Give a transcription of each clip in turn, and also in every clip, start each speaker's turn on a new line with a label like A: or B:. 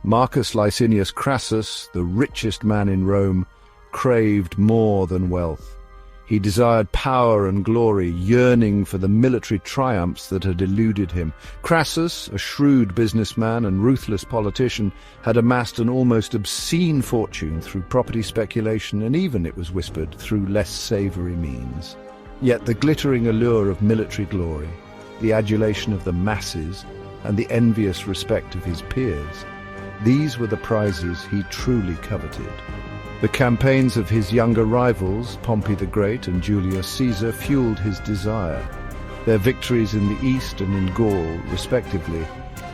A: Marcus Licinius Crassus, the richest man in Rome, craved more than wealth. He desired power and glory, yearning for the military triumphs that had eluded him. Crassus, a shrewd businessman and ruthless politician, had amassed an almost obscene fortune through property speculation and even, it was whispered, through less savory means. Yet the glittering allure of military glory, the adulation of the masses, and the envious respect of his peers, these were the prizes he truly coveted. The campaigns of his younger rivals, Pompey the Great and Julius Caesar, fueled his desire. Their victories in the East and in Gaul, respectively,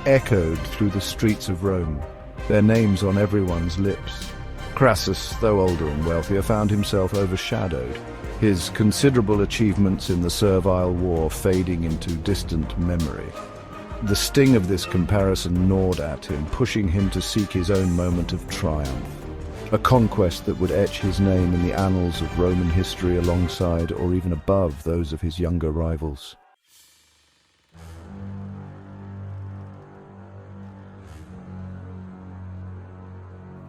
A: echoed through the streets of Rome, their names on everyone's lips. Crassus, though older and wealthier, found himself overshadowed, his considerable achievements in the Servile War fading into distant memory. The sting of this comparison gnawed at him, pushing him to seek his own moment of triumph. A conquest that would etch his name in the annals of Roman history alongside or even above those of his younger rivals.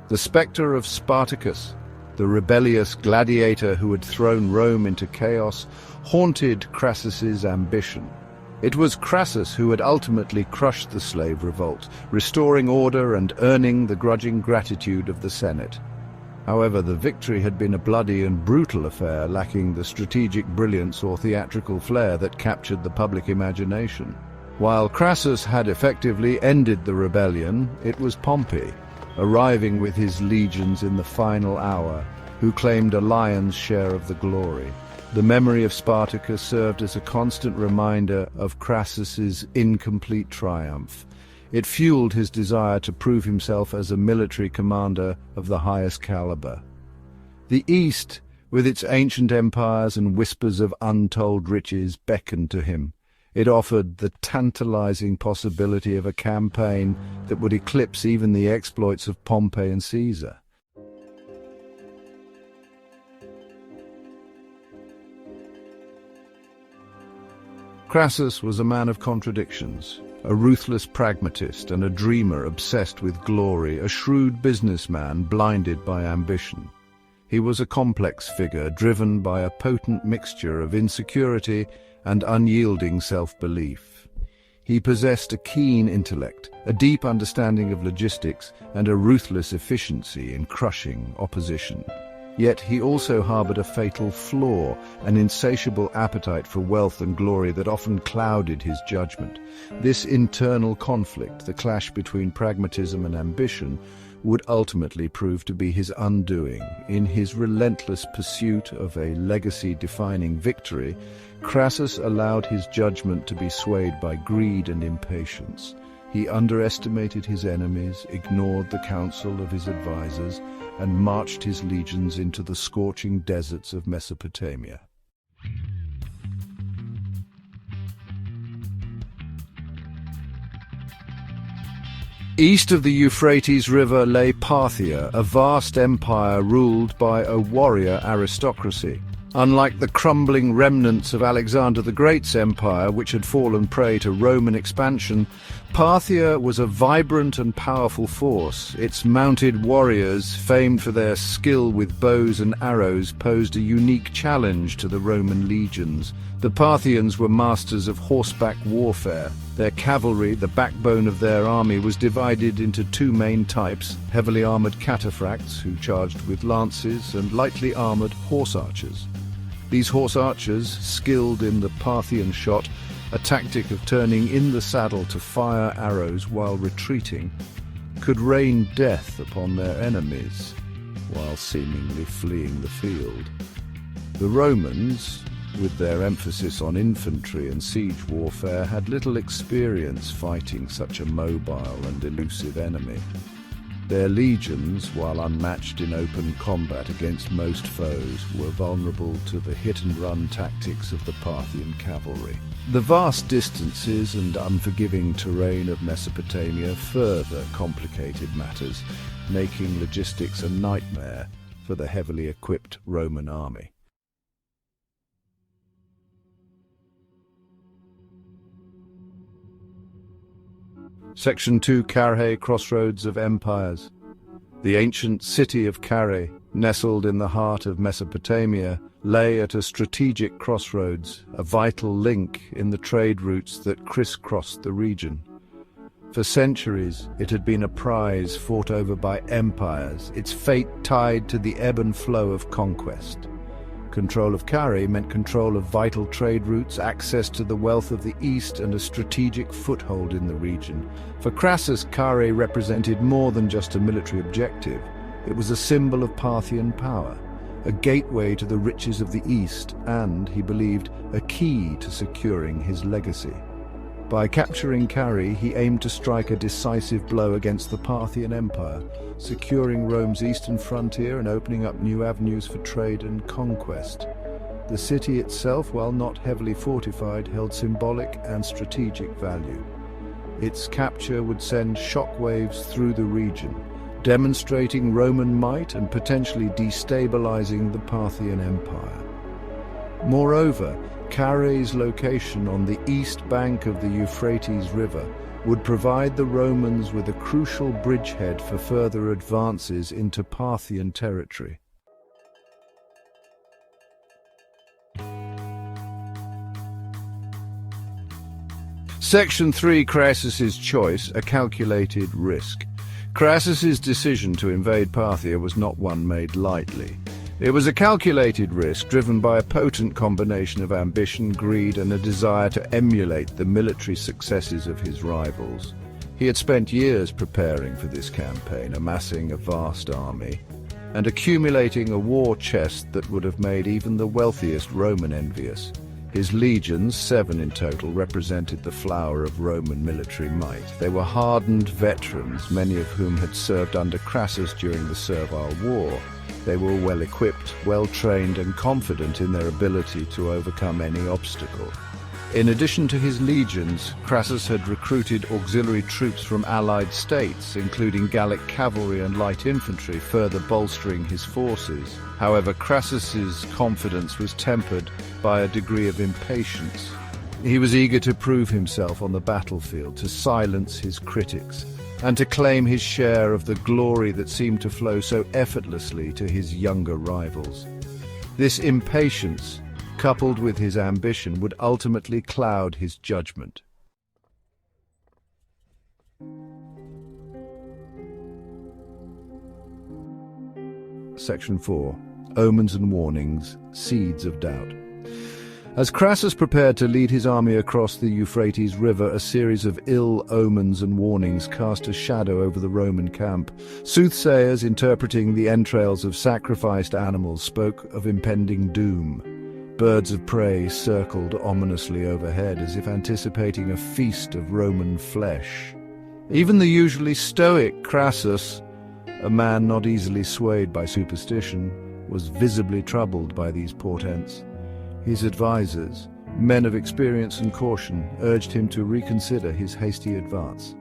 A: The spectre of Spartacus, the rebellious gladiator who had thrown Rome into chaos, haunted Crassus's ambition. It was Crassus who had ultimately crushed the slave revolt, restoring order and earning the grudging gratitude of the Senate. However, the victory had been a bloody and brutal affair, lacking the strategic brilliance or theatrical flair that captured the public imagination. While Crassus had effectively ended the rebellion, it was Pompey, arriving with his legions in the final hour, who claimed a lion's share of the glory. The memory of Spartacus served as a constant reminder of Crassus's incomplete triumph. It fueled his desire to prove himself as a military commander of the highest caliber. The East, with its ancient empires and whispers of untold riches, beckoned to him. It offered the tantalizing possibility of a campaign that would eclipse even the exploits of Pompey and Caesar. Crassus was a man of contradictions, a ruthless pragmatist and a dreamer obsessed with glory, a shrewd businessman blinded by ambition. He was a complex figure driven by a potent mixture of insecurity and unyielding self-belief. He possessed a keen intellect, a deep understanding of logistics, and a ruthless efficiency in crushing opposition. Yet he also harbored a fatal flaw, an insatiable appetite for wealth and glory that often clouded his judgment. This internal conflict, the clash between pragmatism and ambition, would ultimately prove to be his undoing. In his relentless pursuit of a legacy-defining victory, Crassus allowed his judgment to be swayed by greed and impatience. He underestimated his enemies, ignored the counsel of his advisors, and marched his legions into the scorching deserts of Mesopotamia. East of the Euphrates River lay Parthia, a vast empire ruled by a warrior aristocracy. Unlike the crumbling remnants of Alexander the Great's empire, which had fallen prey to Roman expansion, Parthia was a vibrant and powerful force. Its mounted warriors, famed for their skill with bows and arrows, posed a unique challenge to the Roman legions. The Parthians were masters of horseback warfare. Their cavalry, the backbone of their army, was divided into two main types: heavily armored cataphracts, who charged with lances, and lightly armored horse archers. These horse archers, skilled in the Parthian shot, a tactic of turning in the saddle to fire arrows while retreating, could rain death upon their enemies while seemingly fleeing the field. The Romans, with their emphasis on infantry and siege warfare, had little experience fighting such a mobile and elusive enemy. Their legions, while unmatched in open combat against most foes, were vulnerable to the hit-and-run tactics of the Parthian cavalry. The vast distances and unforgiving terrain of Mesopotamia further complicated matters, making logistics a nightmare for the heavily equipped Roman army. Section 2. Carrhae, Crossroads of Empires. The ancient city of Carrhae, nestled in the heart of Mesopotamia, lay at a strategic crossroads, a vital link in the trade routes that crisscrossed the region. For centuries, it had been a prize fought over by empires, its fate tied to the ebb and flow of conquest. Control of Carrhae meant control of vital trade routes, access to the wealth of the East, and a strategic foothold in the region. For Crassus, Carrhae represented more than just a military objective. It was a symbol of Parthian power, a gateway to the riches of the East, and, he believed, a key to securing his legacy. By capturing Carrhae, he aimed to strike a decisive blow against the Parthian Empire, securing Rome's eastern frontier and opening up new avenues for trade and conquest. The city itself, while not heavily fortified, held symbolic and strategic value. Its capture would send shockwaves through the region, demonstrating Roman might and potentially destabilizing the Parthian Empire. Moreover, Carrhae's location on the east bank of the Euphrates River would provide the Romans with a crucial bridgehead for further advances into Parthian territory. Section 3. Crassus's choice, a calculated risk. Crassus's decision to invade Parthia was not one made lightly. It was a calculated risk driven by a potent combination of ambition, greed, and a desire to emulate the military successes of his rivals. He had spent years preparing for this campaign, amassing a vast army, and accumulating a war chest that would have made even the wealthiest Roman envious. His legions, 7 in total, represented the flower of Roman military might. They were hardened veterans, many of whom had served under Crassus during the Servile War. They were well-equipped, well-trained, and confident in their ability to overcome any obstacle. In addition to his legions, Crassus had recruited auxiliary troops from allied states, including Gallic cavalry and light infantry, further bolstering his forces. However, Crassus's confidence was tempered by a degree of impatience. He was eager to prove himself on the battlefield, to silence his critics, and to claim his share of the glory that seemed to flow so effortlessly to his younger rivals. This impatience, coupled with his ambition, would ultimately cloud his judgment. Section 4. Omens and Warnings, Seeds of Doubt. As Crassus prepared to lead his army across the Euphrates River, a series of ill omens and warnings cast a shadow over the Roman camp. Soothsayers interpreting the entrails of sacrificed animals spoke of impending doom. Birds of prey circled ominously overhead, as if anticipating a feast of Roman flesh. Even the usually stoic Crassus, a man not easily swayed by superstition, was visibly troubled by these portents. His advisors, men of experience and caution, urged him to reconsider his hasty advance.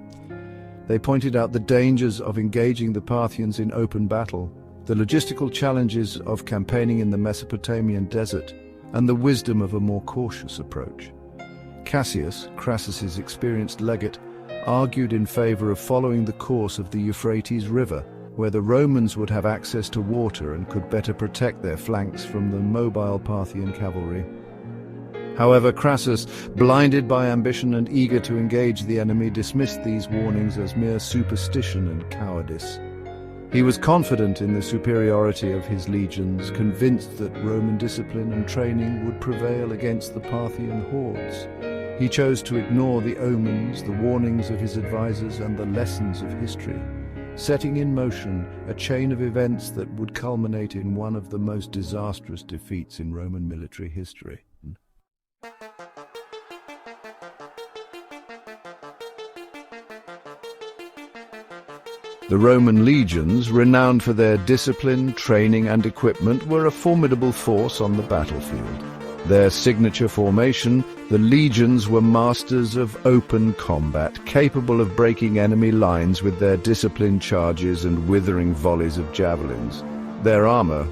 A: They pointed out the dangers of engaging the Parthians in open battle, the logistical challenges of campaigning in the Mesopotamian desert, and the wisdom of a more cautious approach. Cassius, Crassus's experienced legate, argued in favor of following the course of the Euphrates River, where the Romans would have access to water and could better protect their flanks from the mobile Parthian cavalry. However, Crassus, blinded by ambition and eager to engage the enemy, dismissed these warnings as mere superstition and cowardice. He was confident in the superiority of his legions, convinced that Roman discipline and training would prevail against the Parthian hordes. He chose to ignore the omens, the warnings of his advisors, and the lessons of history, setting in motion a chain of events that would culminate in one of the most disastrous defeats in Roman military history. The Roman legions, renowned for their discipline, training, and equipment, were a formidable force on the battlefield. Their signature formation, the legions were masters of open combat, capable of breaking enemy lines with their disciplined charges and withering volleys of javelins. Their armor,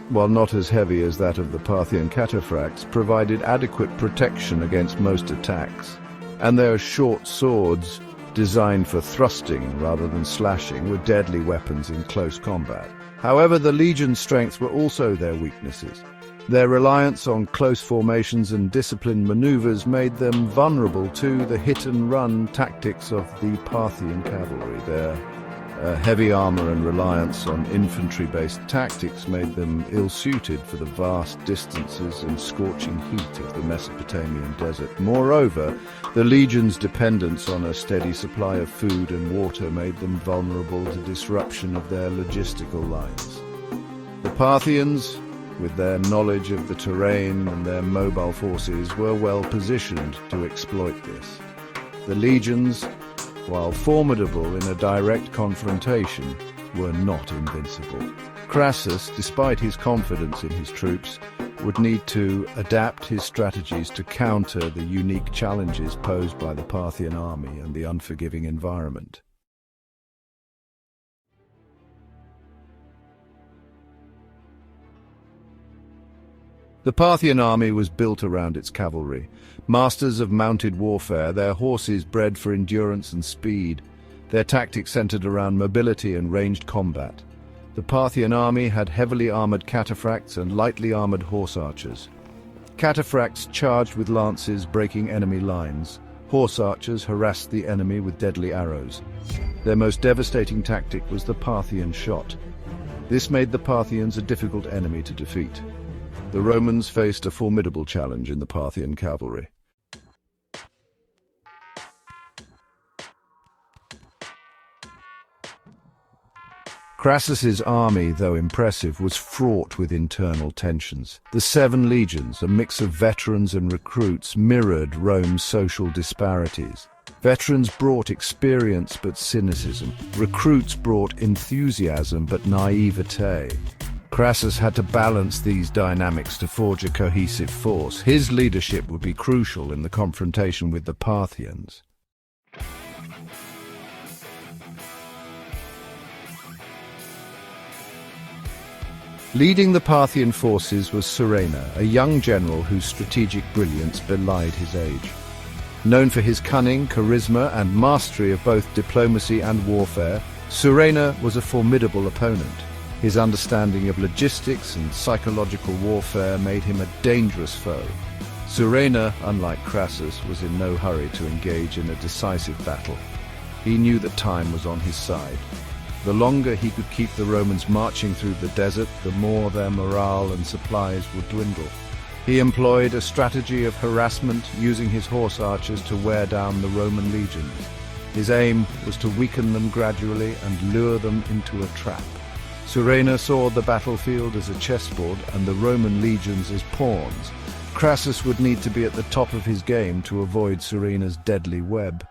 A: while not as heavy as that of the Parthian cataphracts, provided adequate protection against most attacks, and their short swords, designed for thrusting rather than slashing, were deadly weapons in close combat. However, the legion's strengths were also their weaknesses. Their reliance on close formations and disciplined maneuvers made them vulnerable to the hit-and-run tactics of the Parthian cavalry. Their heavy armor and reliance on infantry-based tactics made them ill-suited for the vast distances and scorching heat of the Mesopotamian desert. Moreover, the legion's dependence on a steady supply of food and water made them vulnerable to disruption of their logistical lines. The Parthians, with their knowledge of the terrain and their mobile forces, were well positioned to exploit this. The legions, while formidable in a direct confrontation, were not invincible. Crassus, despite his confidence in his troops, would need to adapt his strategies to counter the unique challenges posed by the Parthian army and the unforgiving environment. The Parthian army was built around its cavalry. Masters of mounted warfare, their horses bred for endurance and speed. Their tactics centered around mobility and ranged combat. The Parthian army had heavily armored cataphracts and lightly armored horse archers. Cataphracts charged with lances, breaking enemy lines. Horse archers harassed the enemy with deadly arrows. Their most devastating tactic was the Parthian shot. This made the Parthians a difficult enemy to defeat. The Romans faced a formidable challenge in the Parthian cavalry. Crassus's army, though impressive, was fraught with internal tensions. The 7 legions, a mix of veterans and recruits, mirrored Rome's social disparities. Veterans brought experience but cynicism. Recruits brought enthusiasm but naivete. Crassus had to balance these dynamics to forge a cohesive force. His leadership would be crucial in the confrontation with the Parthians. Leading the Parthian forces was Surena, a young general whose strategic brilliance belied his age. Known for his cunning, charisma, and mastery of both diplomacy and warfare, Surena was a formidable opponent. His understanding of logistics and psychological warfare made him a dangerous foe. Surena, unlike Crassus, was in no hurry to engage in a decisive battle. He knew that time was on his side. The longer he could keep the Romans marching through the desert, the more their morale and supplies would dwindle. He employed a strategy of harassment, using his horse archers to wear down the Roman legions. His aim was to weaken them gradually and lure them into a trap. Surena saw the battlefield as a chessboard and the Roman legions as pawns. Crassus would need to be at the top of his game to avoid Surena's deadly web.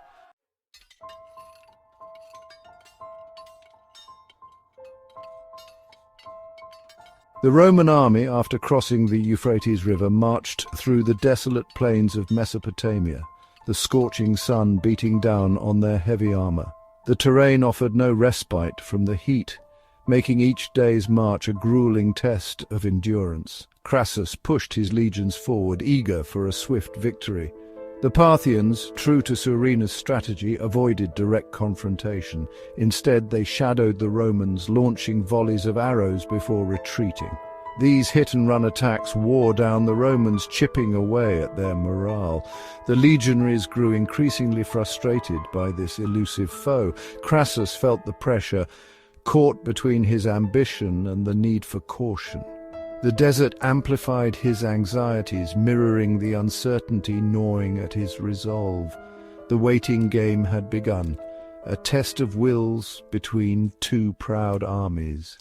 A: The Roman army, after crossing the Euphrates River, marched through the desolate plains of Mesopotamia, the scorching sun beating down on their heavy armor. The terrain offered no respite from the heat, making each day's march a grueling test of endurance. Crassus pushed his legions forward, eager for a swift victory. The Parthians, true to Surena's strategy, avoided direct confrontation. Instead, they shadowed the Romans, launching volleys of arrows before retreating. These hit-and-run attacks wore down the Romans, chipping away at their morale. The legionaries grew increasingly frustrated by this elusive foe. Crassus felt the pressure, caught between his ambition and the need for caution. The desert amplified his anxieties, mirroring the uncertainty gnawing at his resolve. The waiting game had begun, a test of wills between 2 proud armies.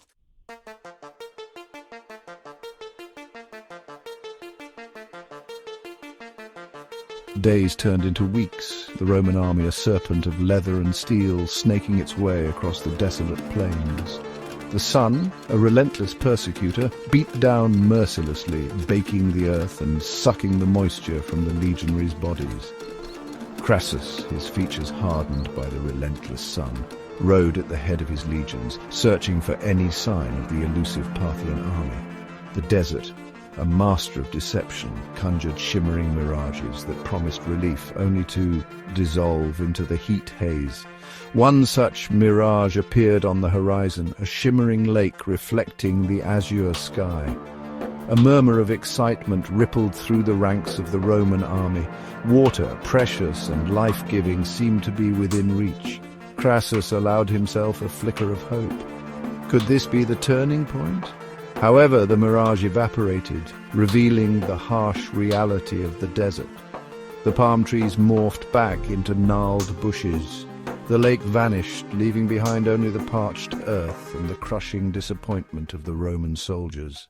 A: Days turned into weeks, the Roman army a serpent of leather and steel snaking its way across the desolate plains. The sun, a relentless persecutor, beat down mercilessly, baking the earth and sucking the moisture from the legionaries' bodies. Crassus, his features hardened by the relentless sun, rode at the head of his legions, searching for any sign of the elusive Parthian army. The desert, a master of deception, conjured shimmering mirages that promised relief only to dissolve into the heat haze. One such mirage appeared on the horizon, a shimmering lake reflecting the azure sky. A murmur of excitement rippled through the ranks of the Roman army. Water, precious and life-giving, seemed to be within reach. Crassus allowed himself a flicker of hope. Could this be the turning point? However, the mirage evaporated, revealing the harsh reality of the desert. The palm trees morphed back into gnarled bushes. The lake vanished, leaving behind only the parched earth and the crushing disappointment of the Roman soldiers.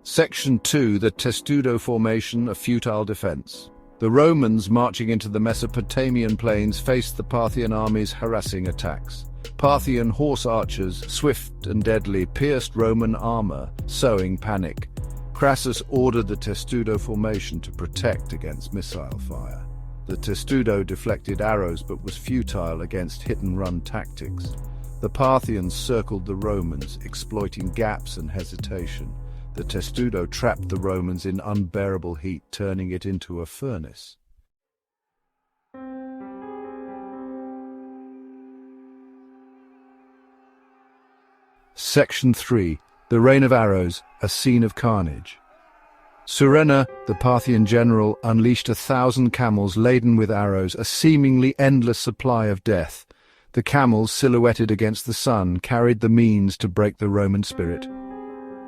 A: Section 2. The Testudo Formation, a futile defense. The Romans, marching into the Mesopotamian plains, faced the Parthian army's harassing attacks. Parthian horse archers, swift and deadly, pierced Roman armor, sowing panic. Crassus ordered the Testudo Formation to protect against missile fire. The Testudo deflected arrows but was futile against hit-and-run tactics. The Parthians circled the Romans, exploiting gaps and hesitation. The Testudo trapped the Romans in unbearable heat, turning it into a furnace. Section 3. The Rain of Arrows, a scene of carnage. Surena, the Parthian general, unleashed 1,000 camels laden with arrows, a seemingly endless supply of death. The camels, silhouetted against the sun, carried the means to break the Roman spirit.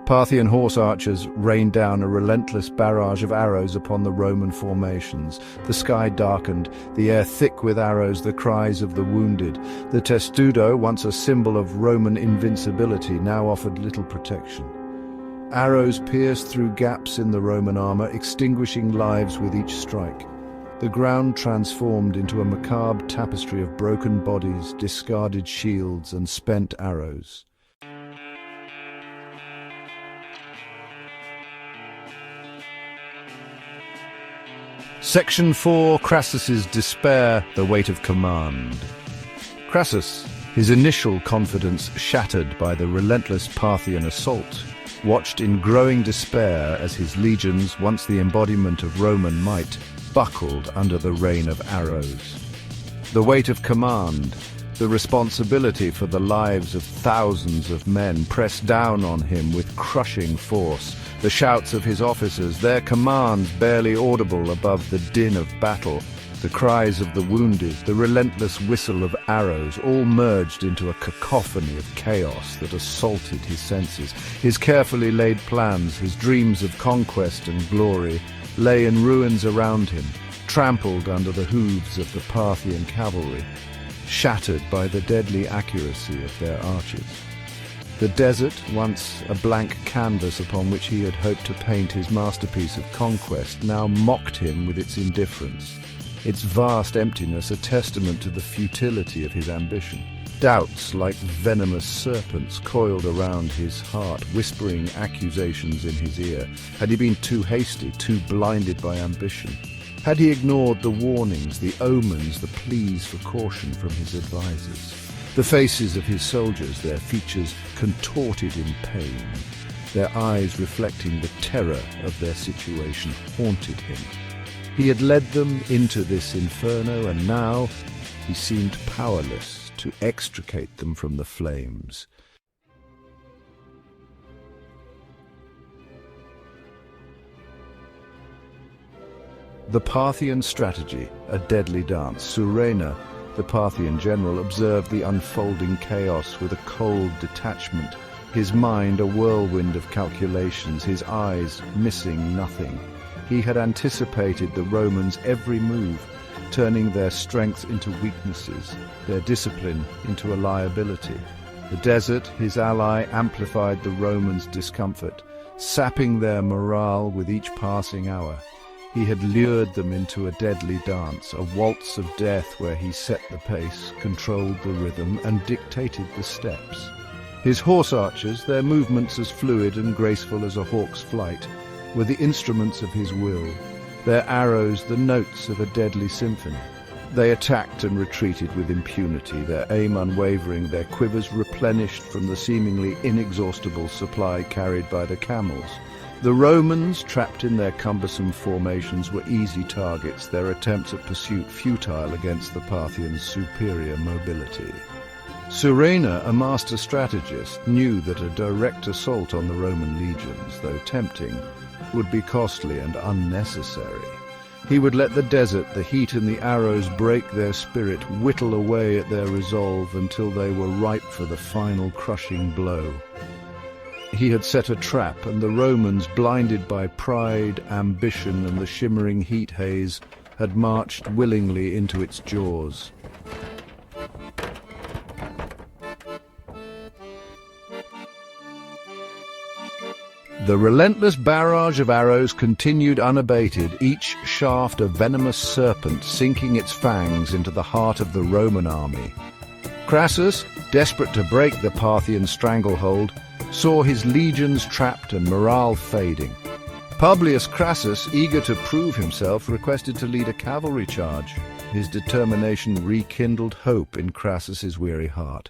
A: Parthian horse archers rained down a relentless barrage of arrows upon the Roman formations. The sky darkened, the air thick with arrows, the cries of the wounded. The Testudo, once a symbol of Roman invincibility, now offered little protection. Arrows pierced through gaps in the Roman armor, extinguishing lives with each strike. The ground transformed into a macabre tapestry of broken bodies, discarded shields, and spent arrows. Section 4. Crassus's despair, the weight of command. Crassus, his initial confidence shattered by the relentless Parthian assault, watched in growing despair as his legions, once the embodiment of Roman might, buckled under the rain of arrows. The weight of command, the responsibility for the lives of thousands of men, pressed down on him with crushing force. The shouts of his officers, their commands barely audible above the din of battle, the cries of the wounded, the relentless whistle of arrows, all merged into a cacophony of chaos that assaulted his senses. His carefully laid plans, his dreams of conquest and glory, lay in ruins around him, trampled under the hooves of the Parthian cavalry, shattered by the deadly accuracy of their archers. The desert, once a blank canvas upon which he had hoped to paint his masterpiece of conquest, now mocked him with its indifference, its vast emptiness a testament to the futility of his ambition. Doubts, like venomous serpents, coiled around his heart, whispering accusations in his ear. Had he been too hasty, too blinded by ambition? Had he ignored the warnings, the omens, the pleas for caution from his advisors? The faces of his soldiers, their features contorted in pain, their eyes reflecting the terror of their situation, haunted him. He had led them into this inferno, and now he seemed powerless to extricate them from the flames. The Parthian strategy, a deadly dance. Surena, the Parthian general, observed the unfolding chaos with a cold detachment, his mind a whirlwind of calculations, his eyes missing nothing. He had anticipated the Romans' every move, turning their strength into weaknesses, their discipline into a liability. The desert, his ally, amplified the Romans' discomfort, sapping their morale with each passing hour. He had lured them into a deadly dance, a waltz of death where he set the pace, controlled the rhythm, and dictated the steps. His horse archers, their movements as fluid and graceful as a hawk's flight, were the instruments of his will, their arrows the notes of a deadly symphony. They attacked and retreated with impunity, their aim unwavering, their quivers replenished from the seemingly inexhaustible supply carried by the camels. The Romans, trapped in their cumbersome formations, were easy targets, their attempts at pursuit futile against the Parthians' superior mobility. Surena, a master strategist, knew that a direct assault on the Roman legions, though tempting, would be costly and unnecessary. He would let the desert, the heat and the arrows break their spirit, whittle away at their resolve until they were ripe for the final crushing blow. He had set a trap, and the Romans, blinded by pride, ambition and the shimmering heat haze, had marched willingly into its jaws. The relentless barrage of arrows continued unabated, each shaft a venomous serpent sinking its fangs into the heart of the Roman army. Crassus, desperate to break the Parthian stranglehold, saw his legions trapped and morale fading. Publius Crassus, eager to prove himself, requested to lead a cavalry charge. His determination rekindled hope in Crassus's weary heart.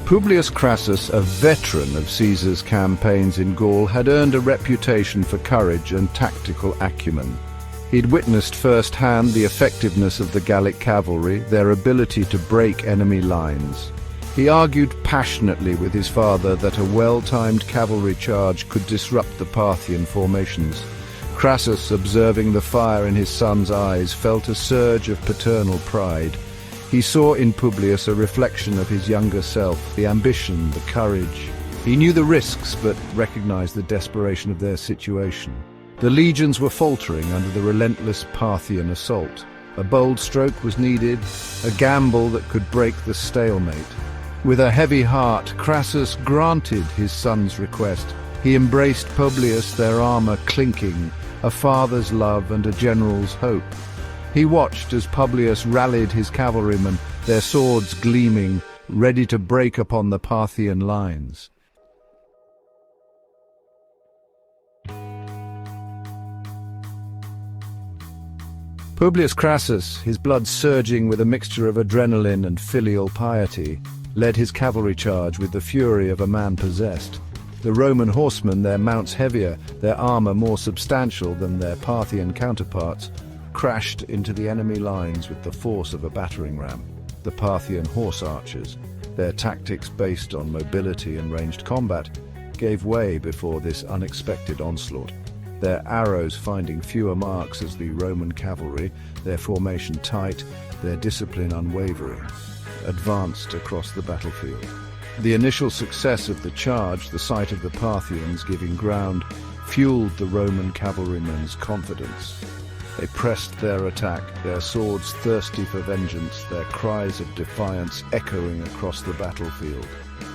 A: Publius Crassus, a veteran of Caesar's campaigns in Gaul, had earned a reputation for courage and tactical acumen. He'd witnessed firsthand the effectiveness of the Gallic cavalry, their ability to break enemy lines. He argued passionately with his father that a well-timed cavalry charge could disrupt the Parthian formations. Crassus, observing the fire in his son's eyes, felt a surge of paternal pride. He saw in Publius a reflection of his younger self, the ambition, the courage. He knew the risks, but recognized the desperation of their situation. The legions were faltering under the relentless Parthian assault. A bold stroke was needed, a gamble that could break the stalemate. With a heavy heart, Crassus granted his son's request. He embraced Publius, their armor clinking, a father's love and a general's hope. He watched as Publius rallied his cavalrymen, their swords gleaming, ready to break upon the Parthian lines. Publius Crassus, his blood surging with a mixture of adrenaline and filial piety, led his cavalry charge with the fury of a man possessed. The Roman horsemen, their mounts heavier, their armor more substantial than their Parthian counterparts, crashed into the enemy lines with the force of a battering ram. The Parthian horse archers, their tactics based on mobility and ranged combat, gave way before this unexpected onslaught. Their arrows finding fewer marks as the Roman cavalry, their formation tight, their discipline unwavering, advanced across the battlefield. The initial success of the charge, the sight of the Parthians giving ground, fueled the Roman cavalrymen's confidence. They pressed their attack, their swords thirsty for vengeance, their cries of defiance echoing across the battlefield.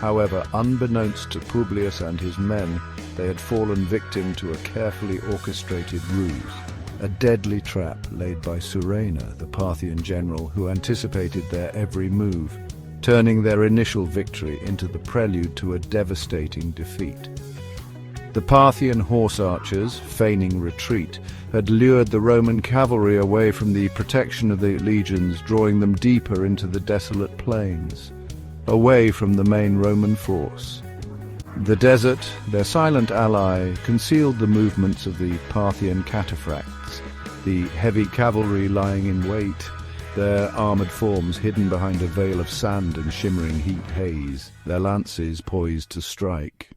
A: However, unbeknownst to Publius and his men, they had fallen victim to a carefully orchestrated ruse, a deadly trap laid by Surena, the Parthian general, who anticipated their every move, turning their initial victory into the prelude to a devastating defeat. The Parthian horse archers, feigning retreat, had lured the Roman cavalry away from the protection of the legions, drawing them deeper into the desolate plains, away from the main Roman force. The desert, their silent ally, concealed the movements of the Parthian cataphracts, the heavy cavalry lying in wait, their armoured forms hidden behind a veil of sand and shimmering heat haze, their lances poised to strike.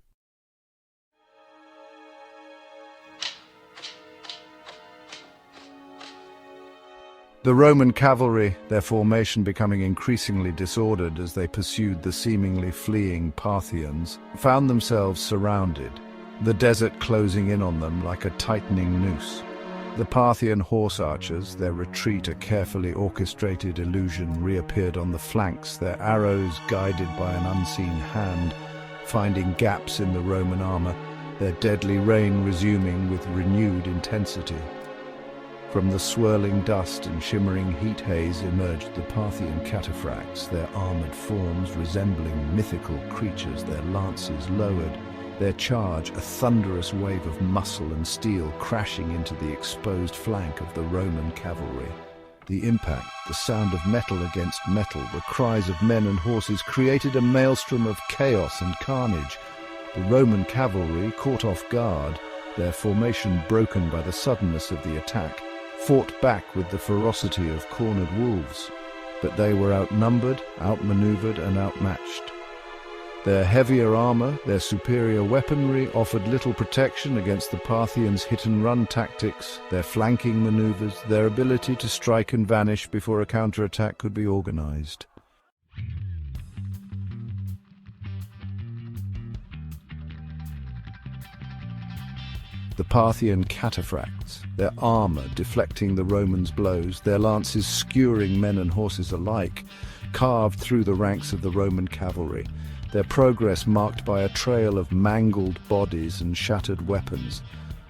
A: The Roman cavalry, their formation becoming increasingly disordered as they pursued the seemingly fleeing Parthians, found themselves surrounded, the desert closing in on them like a tightening noose. The Parthian horse archers, their retreat a carefully orchestrated illusion, reappeared on the flanks, their arrows guided by an unseen hand, finding gaps in the Roman armor, their deadly rain resuming with renewed intensity. From the swirling dust and shimmering heat haze emerged the Parthian cataphracts, their armored forms resembling mythical creatures, their lances lowered, Their charge, a thunderous wave of muscle and steel crashing into the exposed flank of the Roman cavalry. The impact, the sound of metal against metal, the cries of men and horses created a maelstrom of chaos and carnage. The Roman cavalry, caught off guard, their formation broken by the suddenness of the attack, fought back with the ferocity of cornered wolves. But they were outnumbered, outmaneuvered, and outmatched. Their heavier armor, their superior weaponry offered little protection against the Parthians' hit-and-run tactics, their flanking maneuvers, their ability to strike and vanish before a counterattack could be organized. The Parthian cataphracts, their armor deflecting the Romans' blows, their lances skewering men and horses alike, carved through the ranks of the Roman cavalry, their progress marked by a trail of mangled bodies and shattered weapons.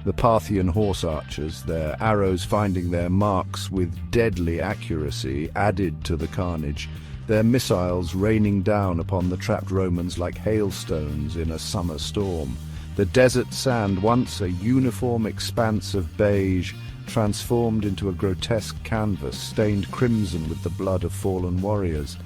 A: The Parthian horse archers, their arrows finding their marks with deadly accuracy, added to the carnage, their missiles raining down upon the trapped Romans like hailstones in a summer storm. The desert sand, once a uniform expanse of beige, transformed into a grotesque canvas stained crimson with the blood of fallen warriors.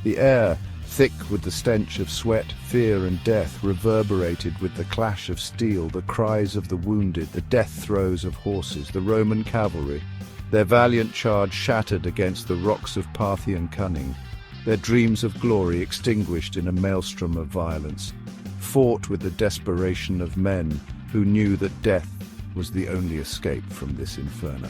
A: The air, thick with the stench of sweat, fear and death, reverberated with the clash of steel, the cries of the wounded, the death throes of horses, the Roman cavalry. Their valiant charge shattered against the rocks of Parthian cunning, their dreams of glory extinguished in a maelstrom of violence, fought with the desperation of men who knew that death was the only escape from this inferno.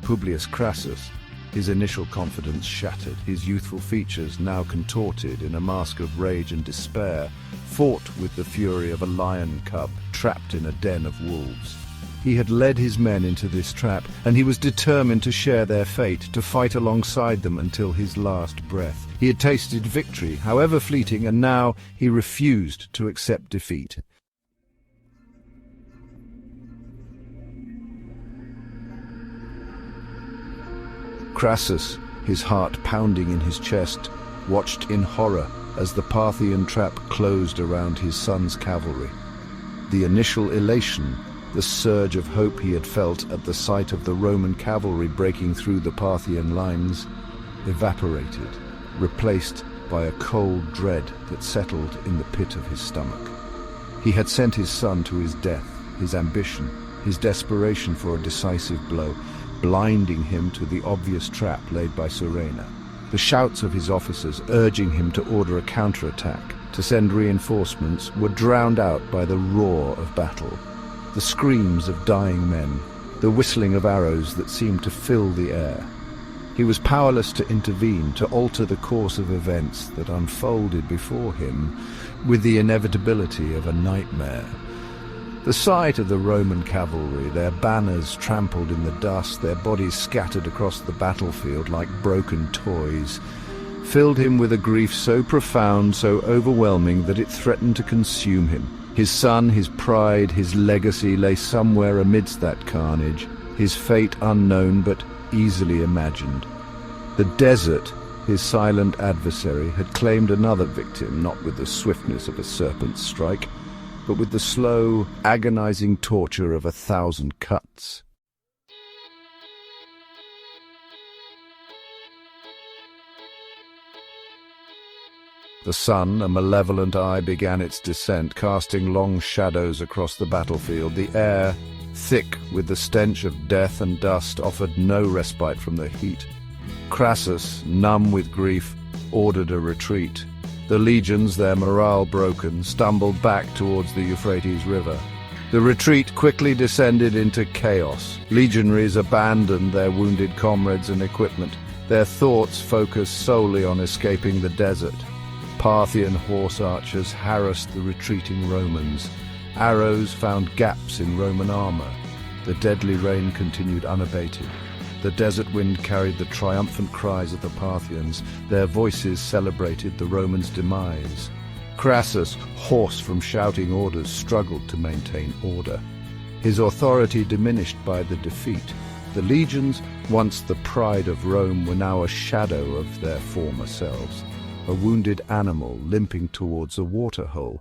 A: Publius Crassus, his initial confidence shattered, his youthful features now contorted in a mask of rage and despair, fought with the fury of a lion cub trapped in a den of wolves. He had led his men into this trap, and he was determined to share their fate, to fight alongside them until his last breath. He had tasted victory, however fleeting, and now he refused to accept defeat. Crassus, his heart pounding in his chest, watched in horror as the Parthian trap closed around his son's cavalry. The initial elation, the surge of hope he had felt at the sight of the Roman cavalry breaking through the Parthian lines, evaporated, replaced by a cold dread that settled in the pit of his stomach. He had sent his son to his death, his ambition, his desperation for a decisive blow, blinding him to the obvious trap laid by Surena. The shouts of his officers urging him to order a counterattack, to send reinforcements, were drowned out by the roar of battle. The screams of dying men, the whistling of arrows that seemed to fill the air. He was powerless to intervene, to alter the course of events that unfolded before him with the inevitability of a nightmare. The sight of the Roman cavalry, their banners trampled in the dust, their bodies scattered across the battlefield like broken toys, filled him with a grief so profound, so overwhelming, that it threatened to consume him. His son, his pride, his legacy lay somewhere amidst that carnage, his fate unknown but easily imagined. The desert, his silent adversary, had claimed another victim, not with the swiftness of a serpent's strike, but with the slow, agonizing torture of 1,000 cuts. The sun, a malevolent eye, began its descent, casting long shadows across the battlefield. The air, thick with the stench of death and dust, offered no respite from the heat. Crassus, numb with grief, ordered a retreat. The legions, their morale broken, stumbled back towards the Euphrates River. The retreat quickly descended into chaos. Legionaries abandoned their wounded comrades and equipment, their thoughts focused solely on escaping the desert. Parthian horse archers harassed the retreating Romans. Arrows found gaps in Roman armor. The deadly rain continued unabated. The desert wind carried the triumphant cries of the Parthians. Their voices celebrated the Romans' demise. Crassus, hoarse from shouting orders, struggled to maintain order. His authority diminished by the defeat. The legions, once the pride of Rome, were now a shadow of their former selves, a wounded animal limping towards a water hole.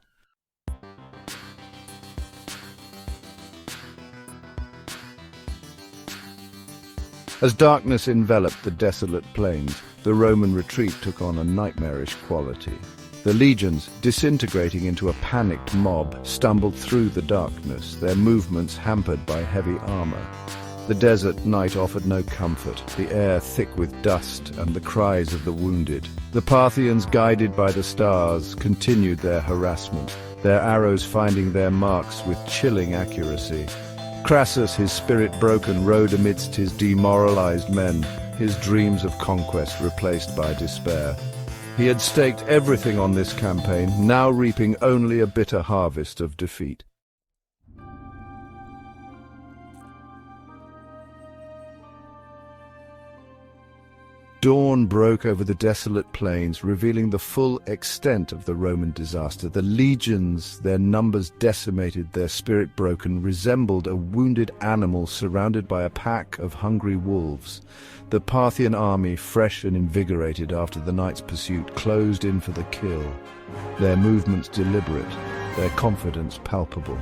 A: As darkness enveloped the desolate plains, the Roman retreat took on a nightmarish quality. The legions, disintegrating into a panicked mob, stumbled through the darkness, their movements hampered by heavy armor. The desert night offered no comfort, the air thick with dust and the cries of the wounded. The Parthians, guided by the stars, continued their harassment, their arrows finding their marks with chilling accuracy. Crassus, his spirit broken, rode amidst his demoralized men, his dreams of conquest replaced by despair. He had staked everything on this campaign, now reaping only a bitter harvest of defeat. Dawn broke over the desolate plains, revealing the full extent of the Roman disaster. The legions, their numbers decimated, their spirit broken, resembled a wounded animal surrounded by a pack of hungry wolves. The Parthian army, fresh and invigorated after the night's pursuit, closed in for the kill, their movements deliberate, their confidence palpable.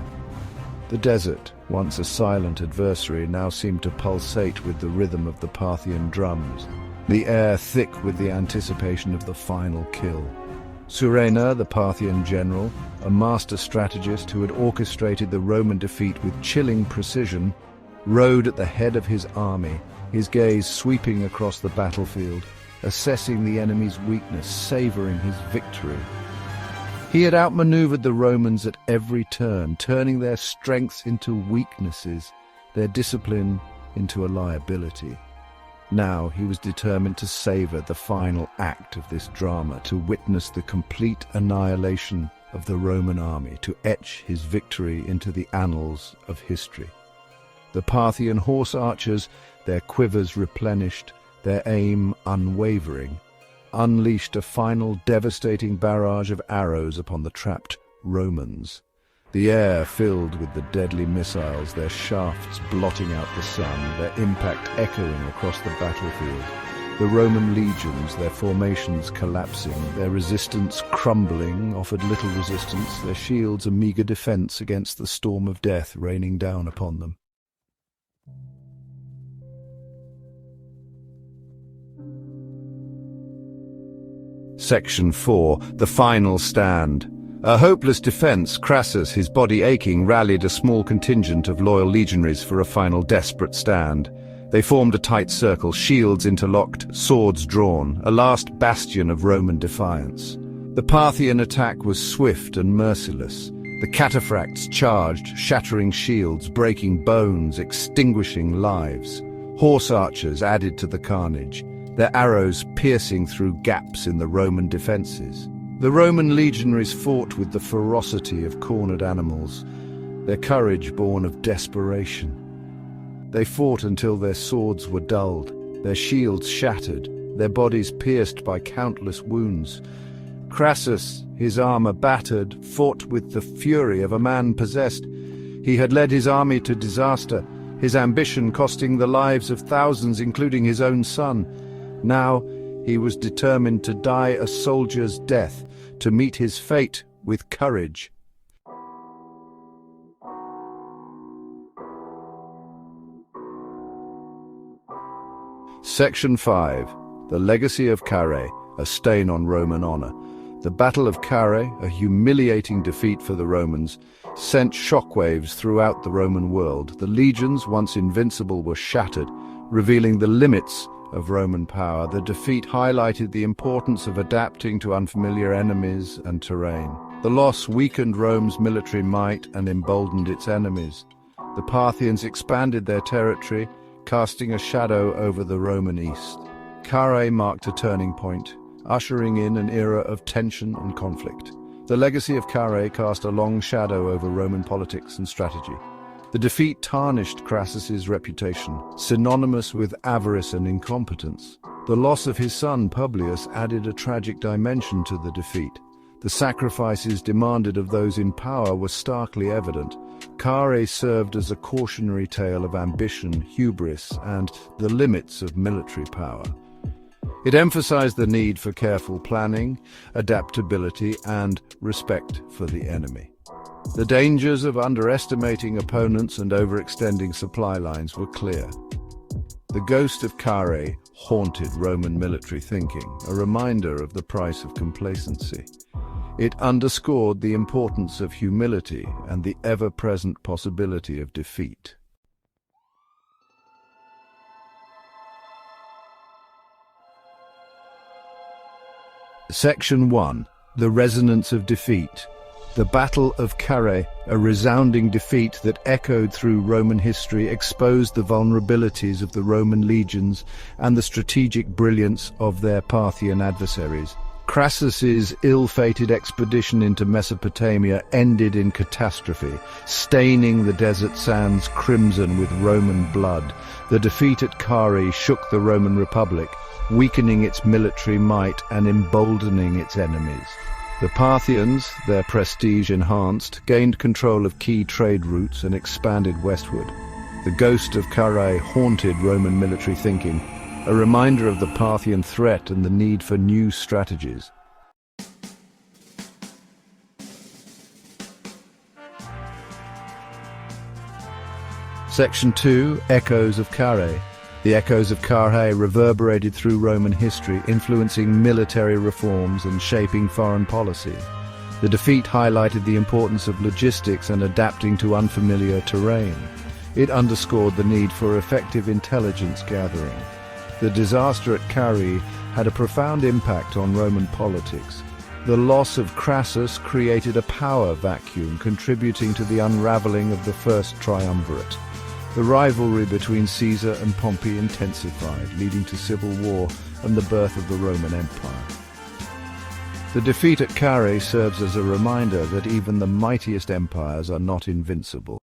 A: The desert, once a silent adversary, now seemed to pulsate with the rhythm of the Parthian drums, the air thick with the anticipation of the final kill. Surena, the Parthian general, a master strategist who had orchestrated the Roman defeat with chilling precision, rode at the head of his army, his gaze sweeping across the battlefield, assessing the enemy's weakness, savoring his victory. He had outmaneuvered the Romans at every turn, turning their strengths into weaknesses, their discipline into a liability. Now he was determined to savor the final act of this drama, to witness the complete annihilation of the Roman army, to etch his victory into the annals of history. The Parthian horse archers, their quivers replenished, their aim unwavering, unleashed a final devastating barrage of arrows upon the trapped Romans. The air filled with the deadly missiles, their shafts blotting out the sun, their impact echoing across the battlefield. The Roman legions, their formations collapsing, their resistance crumbling, offered little resistance, their shields a meager defense against the storm of death raining down upon them. Section 4. The Final Stand. A hopeless defense, Crassus, his body aching, rallied a small contingent of loyal legionaries for a final desperate stand. They formed a tight circle, shields interlocked, swords drawn, a last bastion of Roman defiance. The Parthian attack was swift and merciless. The cataphracts charged, shattering shields, breaking bones, extinguishing lives. Horse archers added to the carnage, their arrows piercing through gaps in the Roman defenses. The Roman legionaries fought with the ferocity of cornered animals, their courage born of desperation. They fought until their swords were dulled, their shields shattered, their bodies pierced by countless wounds. Crassus, his armor battered, fought with the fury of a man possessed. He had led his army to disaster, his ambition costing the lives of thousands, including his own son. Now he was determined to die a soldier's death, to meet his fate with courage. Section 5. The Legacy of Carrhae, a stain on Roman honor. The Battle of Carrhae, a humiliating defeat for the Romans, sent shockwaves throughout the Roman world. The legions, once invincible, were shattered, revealing the limits of Roman power. The defeat highlighted the importance of adapting to unfamiliar enemies and terrain. The loss weakened Rome's military might and emboldened its enemies. The Parthians expanded their territory, casting a shadow over the Roman East. Carrhae marked a turning point, ushering in an era of tension and conflict. The legacy of Carrhae cast a long shadow over Roman politics and strategy. The defeat tarnished Crassus's reputation, synonymous with avarice and incompetence. The loss of his son Publius added a tragic dimension to the defeat. The sacrifices demanded of those in power were starkly evident. Carrhae served as a cautionary tale of ambition, hubris, and the limits of military power. It emphasized the need for careful planning, adaptability, and respect for the enemy. The dangers of underestimating opponents and overextending supply lines were clear. The ghost of Carrhae haunted Roman military thinking, a reminder of the price of complacency. It underscored the importance of humility and the ever-present possibility of defeat. Section 1. The Resonance of Defeat. The Battle of Carrhae, a resounding defeat that echoed through Roman history, exposed the vulnerabilities of the Roman legions and the strategic brilliance of their Parthian adversaries. Crassus's ill-fated expedition into Mesopotamia ended in catastrophe, staining the desert sands crimson with Roman blood. The defeat at Carrhae shook the Roman Republic, weakening its military might and emboldening its enemies. The Parthians, their prestige enhanced, gained control of key trade routes and expanded westward. The ghost of Carrhae haunted Roman military thinking, a reminder of the Parthian threat and the need for new strategies. Section 2. Echoes of Carrhae. The echoes of Carrhae reverberated through Roman history, influencing military reforms and shaping foreign policy. The defeat highlighted the importance of logistics and adapting to unfamiliar terrain. It underscored the need for effective intelligence gathering. The disaster at Carrhae had a profound impact on Roman politics. The loss of Crassus created a power vacuum, contributing to the unraveling of the First Triumvirate. The rivalry between Caesar and Pompey intensified, leading to civil war and the birth of the Roman Empire. The defeat at Carrhae serves as a reminder that even the mightiest empires are not invincible.